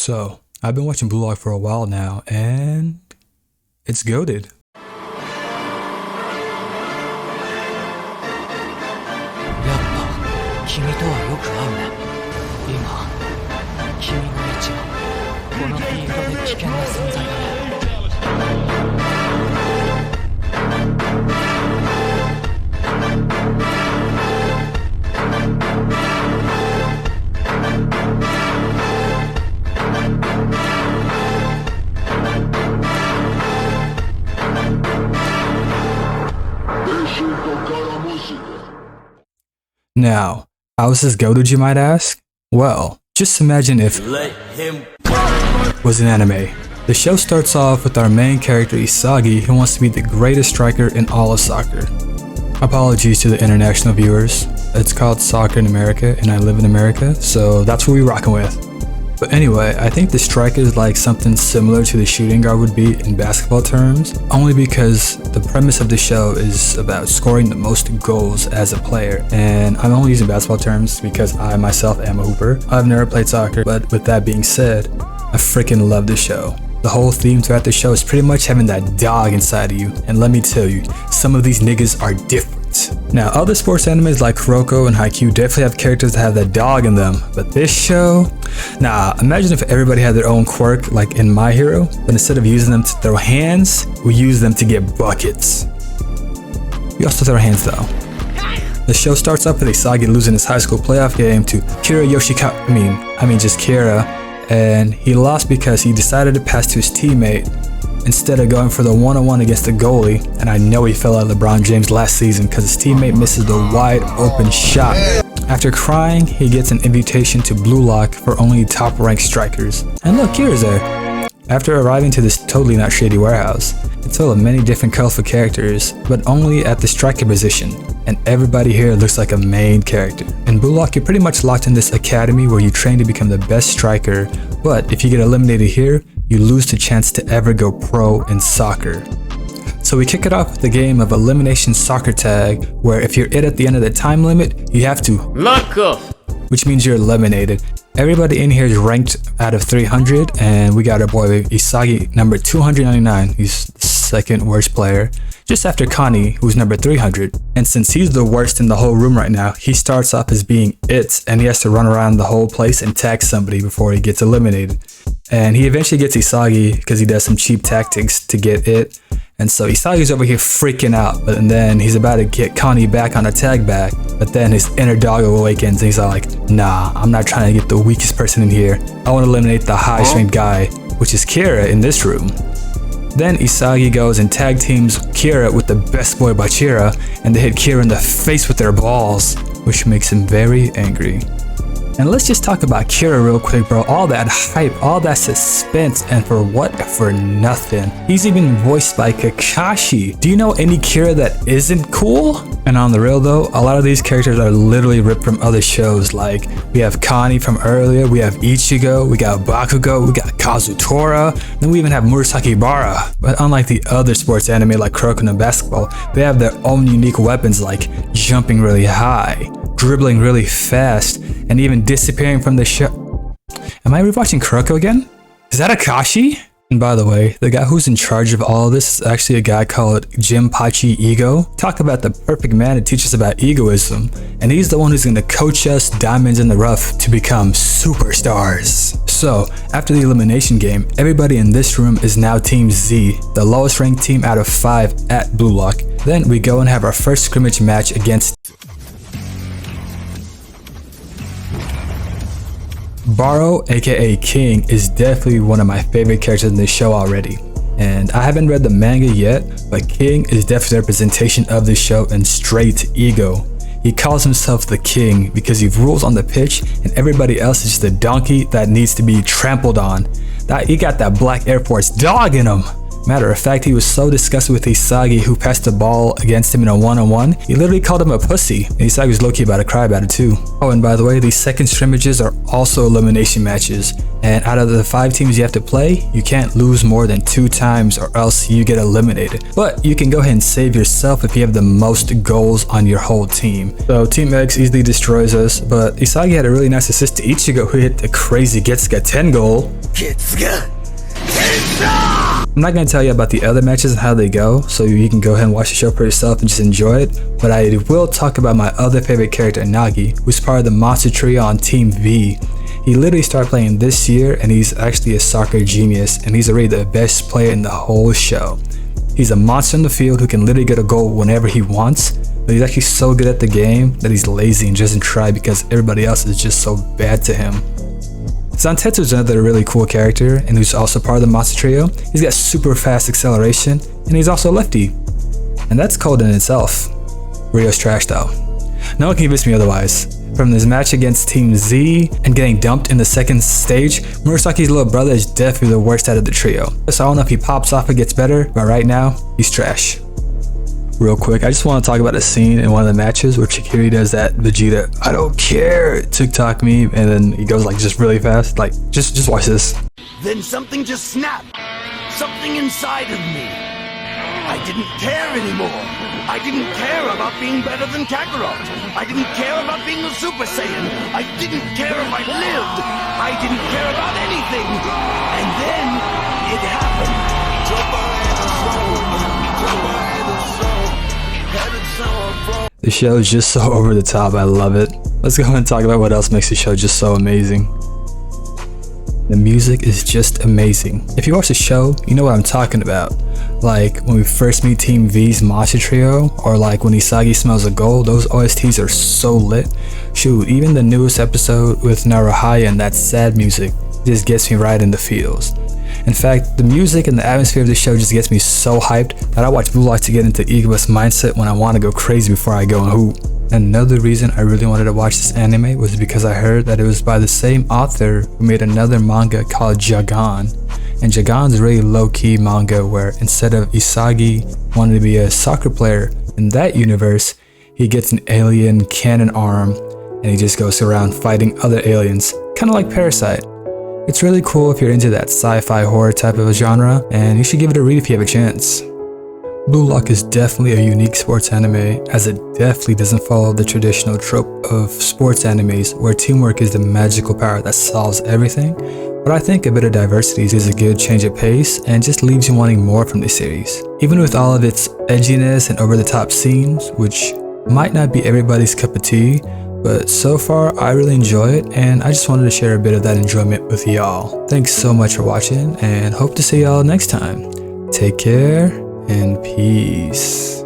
So, I've been watching Blue Lock for a while now, and it's goated. やっぱ君とはよく合うね。今君の位置はこのフィールドで危険な存在だね。Now, how is this goated, you might ask? Well, just imagine if was an anime. The show starts off with our main character Isagi, who wants to be the greatest striker in all of soccer. Apologies to the international viewers. It's called soccer in America, and I live in America, so that's what we're rocking with. But anyway, I think the striker is like something similar to the shooting guard would be in basketball terms, only because the premise of the show is about scoring the most goals as a player. And I'm only using basketball terms because I myself am a hooper. I've never played soccer, but with that being said, I freaking love the show. The whole theme throughout the show is pretty much having that dog inside of you, and let me tell you, some of these niggas are different. Now, other sports animes like Kuroko and Haikyuu definitely have characters that have that dog in them, but this show, nah, imagine if everybody had their own quirk like in My Hero, but instead of using them to throw hands, we use them to get buckets. We also throw hands though. The show starts up with Isagi losing his high school playoff game to Kira Yoshikawa, I mean just Kira, and he lost because he decided to pass to his teammate instead of going for the one-on-one against the goalie, and I know he fell out of LeBron James last season because his teammate misses the wide open shot. After crying, he gets an invitation to Blue Lock for only top-ranked strikers. And look, Kira's there. After arriving to this totally not shady warehouse, it's full of many different colorful characters, but only at the striker position, and everybody here looks like a main character. In Blue Lock, you're pretty much locked in this academy where you train to become the best striker, but if you get eliminated here, you lose the chance to ever go pro in soccer. So we kick it off with the game of elimination soccer tag, where if you're it at the end of the time limit, you have to lock off, which means you're eliminated. Everybody in here is ranked out of 300, and we got our boy Isagi number 299. He's the second worst player, just after Connie, who's number 300. And since he's the worst in the whole room right now, he starts off as being it, and he has to run around the whole place and tag somebody before he gets eliminated. And he eventually gets Isagi because he does some cheap tactics to get it. And so Isagi's over here freaking out, and then he's about to get Connie back on a tag back, but then his inner dog awakens and he's all like, nah, I'm not trying to get the weakest person in here. I want to eliminate the highest ranked guy, which is Kira in this room. Then Isagi goes and tag teams Kira with the best boy Bachira, and they hit Kira in the face with their balls, which makes him very angry. And let's just talk about Kira real quick, bro. All that hype, all that suspense, and for what? For nothing. He's even voiced by Kakashi. Do you know any Kira that isn't cool? And on the real though, a lot of these characters are literally ripped from other shows. Like, we have Connie from earlier, we have Ichigo, we got Bakugo, we got Kazutora, then we even have Murasaki Bara. But unlike the other sports anime like Kuroko and basketball, they have their own unique weapons like jumping really high, dribbling really fast, and even disappearing from the show. Am I rewatching Kuroko again? Is that Akashi? And by the way, the guy who's in charge of all of this is actually a guy called Jinpachi Ego. Talk about the perfect man to teach us about egoism. And he's the one who's gonna coach us diamonds in the rough to become superstars. So, after the elimination game, everybody in this room is now Team Z, the lowest ranked team out of 5 at Blue Lock. Then we go and have our first scrimmage match against Baro, aka King, is definitely one of my favorite characters in this show already. And I haven't read the manga yet, but King is definitely a representation of this show in straight ego. He calls himself the king because he rules on the pitch and everybody else is just a donkey that needs to be trampled on. He got that black Air Force dog in him. Matter of fact, he was so disgusted with Isagi, who passed the ball against him in a one-on-one, he literally called him a pussy, and Isagi was low-key about to cry about it too. Oh, and by the way, these second scrimmages are also elimination matches. And out of the 5 teams you have to play, you can't lose more than 2 times or else you get eliminated. But you can go ahead and save yourself if you have the most goals on your whole team. So Team X easily destroys us, but Isagi had a really nice assist to Ichigo, who hit the crazy Getsuga 10 goal. I'm not going to tell you about the other matches and how they go, so you can go ahead and watch the show for yourself and just enjoy it, but I will talk about my other favorite character, Nagi, who's part of the monster trio on Team V. He literally started playing this year, and he's actually a soccer genius, and he's already the best player in the whole show. He's a monster in the field who can literally get a goal whenever he wants, but he's actually so good at the game that he's lazy and doesn't try because everybody else is just so bad to him. Zantetsu is another really cool character, and who's also part of the monster trio. He's got super fast acceleration, and he's also a lefty. And that's cold in itself. Rio's trash though. No one can convince me otherwise. From this match against Team Z and getting dumped in the second stage, Murasaki's little brother is definitely the worst out of the trio. So I don't know if he pops off and gets better, but right now, he's trash. Real quick, I just want to talk about a scene in one of the matches where Chikiri does that Vegeta "I don't care" TikTok meme, and then he goes like just really fast. Like, just watch this. Then something just snapped. Something inside of me. I didn't care anymore. I didn't care about being better than Kakarot. I didn't care about being a Super Saiyan. I didn't care if I lived. I didn't care about anything. And then it happened. The show is just so over the top, I love it. Let's go and talk about what else makes the show just so amazing. The music is just amazing. If you watch the show, you know what I'm talking about. Like when we first meet Team V's monster trio, or like when Isagi smells a goal, those OSTs are so lit. Shoot, even the newest episode with Naruhaya and that sad music just gets me right in the feels. In fact, the music and the atmosphere of the show just gets me so hyped that I watch bluelock to get into Egoist mindset when I want to go crazy before I go and hoop. Another reason I really wanted to watch this anime was because I heard that it was by the same author who made another manga called Jagan. And Jagan's a really low-key manga where instead of Isagi wanting to be a soccer player in that universe, he gets an alien cannon arm and he just goes around fighting other aliens, kind of like Parasite. It's really cool if you're into that sci-fi horror type of a genre, and you should give it a read if you have a chance. Bluelock is definitely a unique sports anime, as it definitely doesn't follow the traditional trope of sports animes where teamwork is the magical power that solves everything, but I think a bit of diversity is a good change of pace and just leaves you wanting more from the series. Even with all of its edginess and over-the-top scenes, which might not be everybody's cup of tea, but so far I really enjoy it, and I just wanted to share a bit of that enjoyment with y'all. Thanks so much for watching, and hope to see y'all next time. Take care and peace.